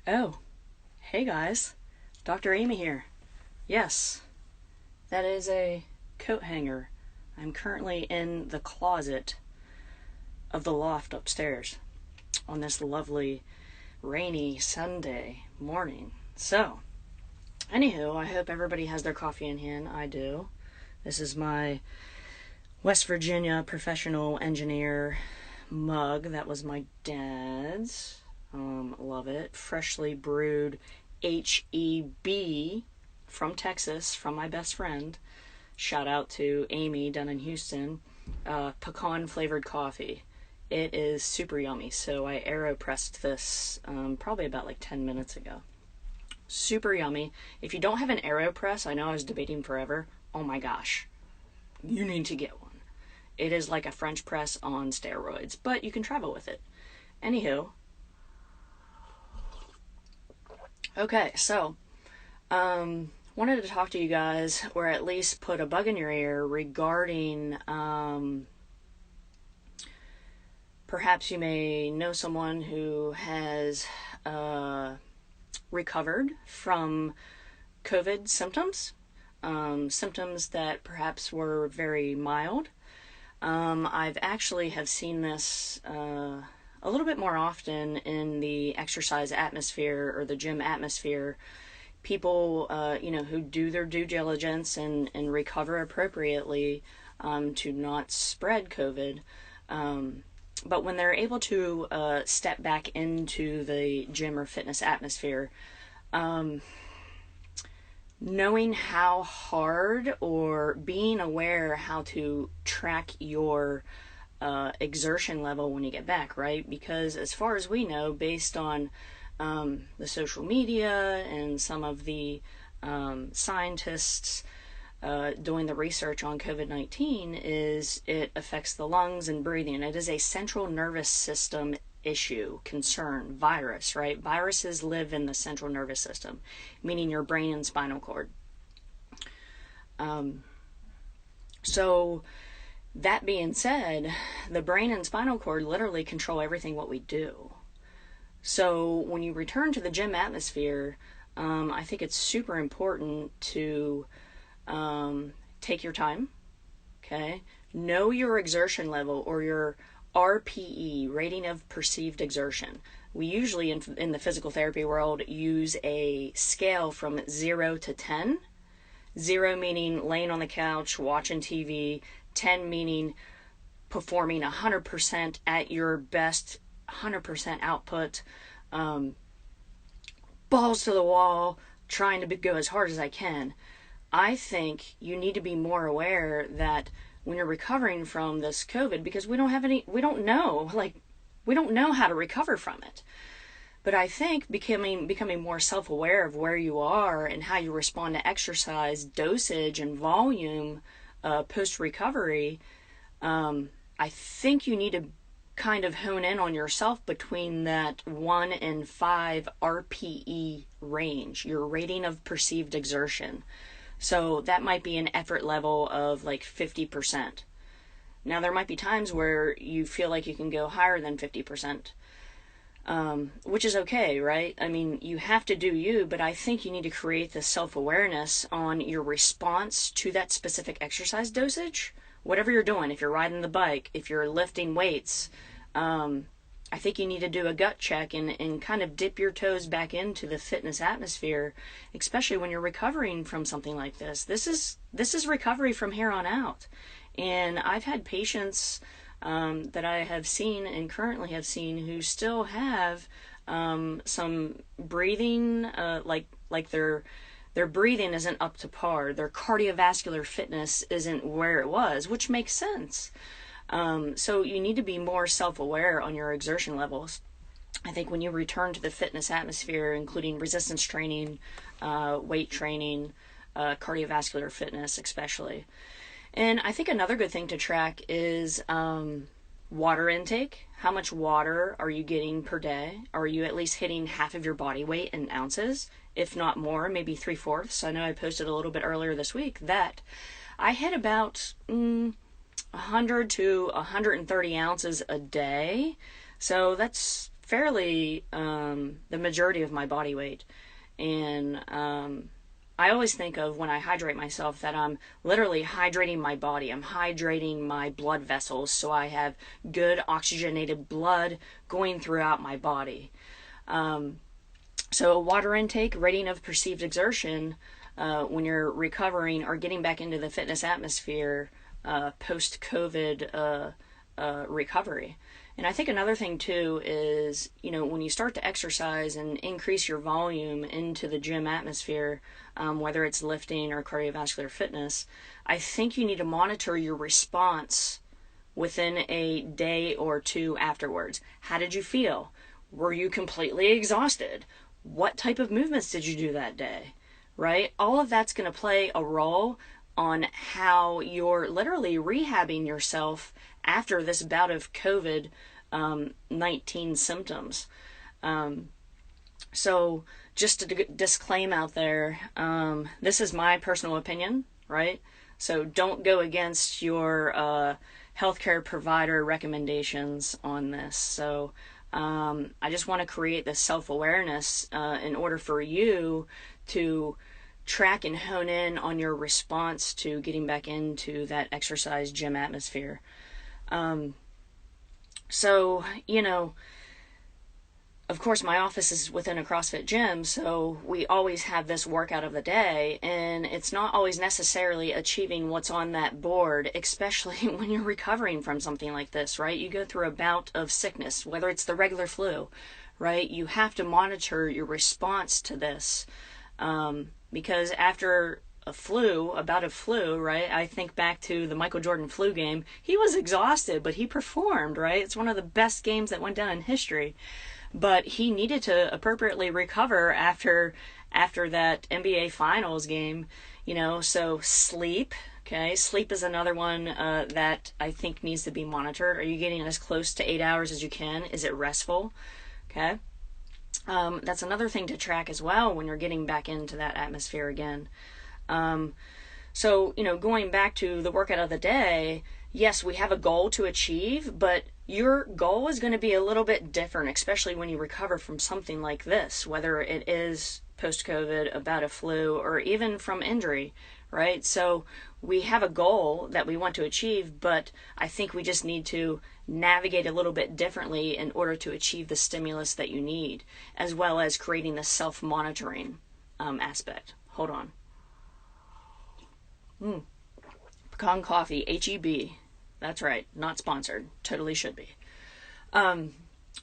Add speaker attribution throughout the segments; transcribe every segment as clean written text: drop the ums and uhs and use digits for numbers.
Speaker 1: Oh, hey guys, Dr. Amy here. Yes, that is a coat hanger. I'm currently in the closet of the loft upstairs on this lovely rainy Sunday morning. So, anywho, I hope everybody has their coffee in hand. I do. This is my West Virginia professional engineer mug. That was my dad's. Love it. Freshly brewed HEB from Texas, from my best friend. Shout out to Amy down in Houston. Pecan flavored coffee. It is super yummy. So I AeroPressed this probably about like 10 minutes ago. Super yummy. If you don't have an AeroPress, I know I was debating forever. Oh my gosh. You need to get one. It is like a French press on steroids, but you can travel with it. Anywho. Okay, so, wanted to talk to you guys, or at least put a bug in your ear regarding, perhaps you may know someone who has recovered from COVID symptoms, symptoms that perhaps were very mild. I've actually have seen this a little bit more often in the exercise atmosphere or the gym atmosphere. People, who do their due diligence and recover appropriately to not spread COVID. But when they're able to step back into the gym or fitness atmosphere, knowing how hard or being aware how to track your exertion level when you get back, right? Because as far as we know, based on the social media and some of the scientists doing the research on COVID-19, is it affects the lungs and breathing. It is a central nervous system issue, concern, virus, right? Viruses live in the central nervous system, meaning your brain and spinal cord. So that being said, the brain and spinal cord literally control everything what we do. So when you return to the gym atmosphere, I think it's super important to take your time, okay? Know your exertion level, or your RPE, rating of perceived exertion. We usually in the physical therapy world use a scale from 0 to 10. 0 meaning laying on the couch, watching TV. 10 meaning performing 100% at your best, 100% output, balls to the wall, trying to go as hard as I can. I think you need to be more aware that when you're recovering from this COVID, because we don't know how to recover from it. But I think becoming more self-aware of where you are and how you respond to exercise, dosage, and volume post-recovery, I think you need to kind of hone in on yourself between that 1 and 5 RPE range, your rating of perceived exertion. So that might be an effort level of like 50%. Now there might be times where you feel like you can go higher than 50%, which is okay, right? I mean, you have to do you, but I think you need to create this self-awareness on your response to that specific exercise dosage. Whatever you're doing, if you're riding the bike, if you're lifting weights, I think you need to do a gut check and kind of dip your toes back into the fitness atmosphere, especially when you're recovering from something like this. This is recovery from here on out. And I've had patients that I have seen and currently have seen who still have some breathing, like their breathing isn't up to par. Their cardiovascular fitness isn't where it was, which makes sense. So you need to be more self-aware on your exertion levels. I think when you return to the fitness atmosphere, including resistance training, weight training, cardiovascular fitness especially. And I think another good thing to track is water intake. How much water are you getting per day? Are you at least hitting half of your body weight in ounces? If not more, maybe 3/4. I know I posted a little bit earlier this week that I hit about 100 to 130 ounces a day. So that's fairly the majority of my body weight. And I always think of when I hydrate myself that I'm literally hydrating my body. I'm hydrating my blood vessels so I have good oxygenated blood going throughout my body. So water intake, rating of perceived exertion when you're recovering or getting back into the fitness atmosphere post-COVID recovery. And I think another thing too is, when you start to exercise and increase your volume into the gym atmosphere, whether it's lifting or cardiovascular fitness, I think you need to monitor your response within a day or two afterwards. How did you feel? Were you completely exhausted? What type of movements did you do that day? Right? All of that's going to play a role on how you're literally rehabbing yourself after this bout of COVID-19 symptoms. So just to disclaim out there, this is my personal opinion, right? So don't go against your healthcare provider recommendations on this. So I just want to create this self-awareness in order for you to track and hone in on your response to getting back into that exercise gym atmosphere. So, of course, my office is within a CrossFit gym, so we always have this workout of the day, and it's not always necessarily achieving what's on that board, especially when you're recovering from something like this, right? You go through a bout of sickness, whether it's the regular flu, right? You have to monitor your response to this, because after a bout of flu, right? I think back to the Michael Jordan flu game. He was exhausted, but he performed, right? It's one of the best games that went down in history. But he needed to appropriately recover after that NBA Finals game, so sleep, okay? Sleep is another one that I think needs to be monitored. Are you getting as close to 8 hours as you can? Is it restful? Okay? That's another thing to track as well when you're getting back into that atmosphere again. So, going back to the workout of the day, yes, we have a goal to achieve, but your goal is going to be a little bit different, especially when you recover from something like this, whether it is post-COVID, a bout of flu, or even from injury, right? So we have a goal that we want to achieve, but I think we just need to navigate a little bit differently in order to achieve the stimulus that you need, as well as creating the self-monitoring aspect. Hold on. Pecan Coffee, HEB. That's right, not sponsored. Totally should be.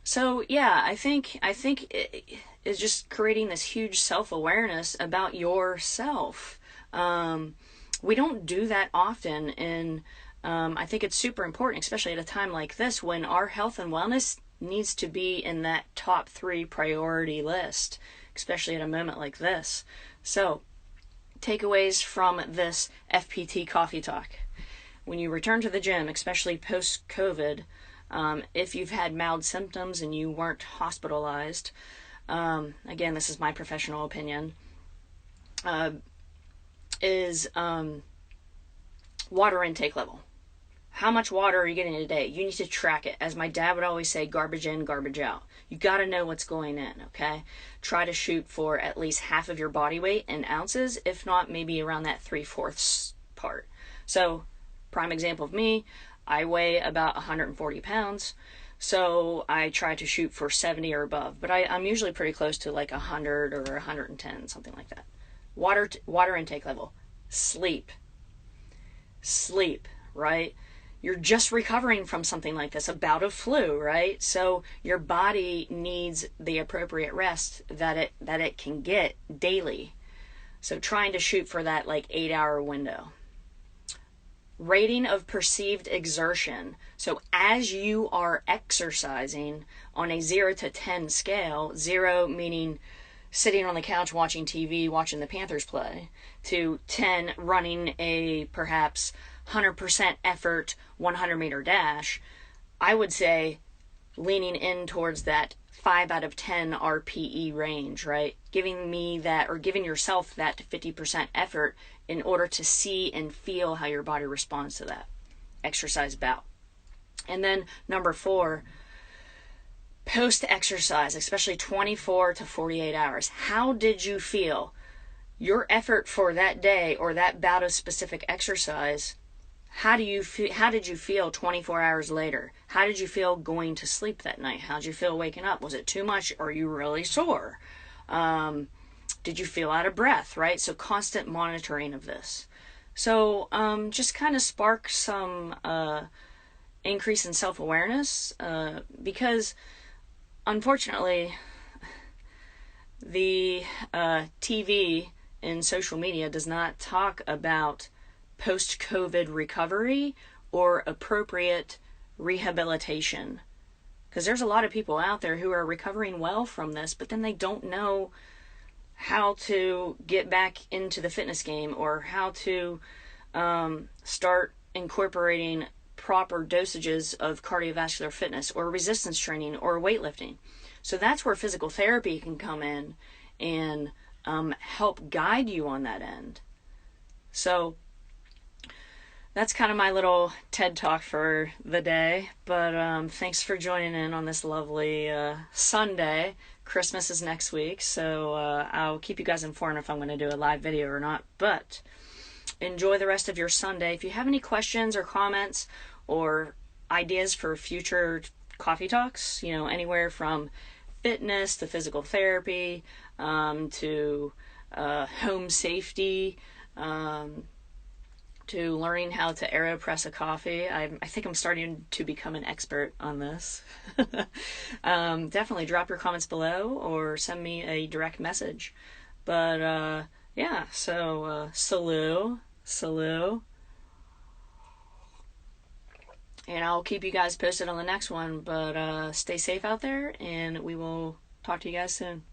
Speaker 1: So yeah, I think it is just creating this huge self-awareness about yourself. We don't do that often, and I think it's super important, especially at a time like this when our health and wellness needs to be in that top 3 priority list, especially at a moment like this. So, takeaways from this FPT Coffee Talk. When you return to the gym, especially post-COVID, if you've had mild symptoms and you weren't hospitalized, again, this is my professional opinion, is water intake level. How much water are you getting a day? You need to track it. As my dad would always say, garbage in, garbage out. You got to know what's going in, okay? Try to shoot for at least half of your body weight in ounces, if not maybe around that 3/4 part. So, prime example of me, I weigh about 140 pounds, so I try to shoot for 70 or above, but I'm usually pretty close to like 100 or 110, something like that. Water intake level. Sleep, right? You're just recovering from something like this, a bout of flu, right? So your body needs the appropriate rest that it can get daily. So trying to shoot for that like 8-hour window. Rating of perceived exertion. So as you are exercising on a 0 to 10 scale, 0 meaning sitting on the couch watching TV, watching the Panthers play, to 10 running a perhaps 100% effort 100-meter dash, I would say leaning in towards that 5 out of 10 RPE range, right? Giving me that, or giving yourself that 50% effort in order to see and feel how your body responds to that exercise bout. And then number 4, post-exercise, especially 24 to 48 hours. How did you feel? Your effort for that day or that bout of specific exercise, how did you feel 24 hours later? How did you feel going to sleep that night? How did you feel waking up? Was it too much? Or are you really sore? Did you feel out of breath, right? So constant monitoring of this. So just kind of spark some increase in self-awareness because unfortunately the TV and social media does not talk about post-COVID recovery or appropriate rehabilitation. Because there's a lot of people out there who are recovering well from this, but then they don't know how to get back into the fitness game or how to start incorporating proper dosages of cardiovascular fitness or resistance training or weightlifting. So that's where physical therapy can come in and help guide you on that end. So that's kind of my little TED Talk for the day. But thanks for joining in on this lovely Sunday. Christmas is next week, so I'll keep you guys informed if I'm going to do a live video or not. But enjoy the rest of your Sunday. If you have any questions or comments or ideas for future coffee talks, anywhere from fitness to physical therapy to home safety, to learning how to AeroPress a coffee. I think I'm starting to become an expert on this. Definitely drop your comments below or send me a direct message. But yeah, so salut. And I'll keep you guys posted on the next one. But stay safe out there, and we will talk to you guys soon.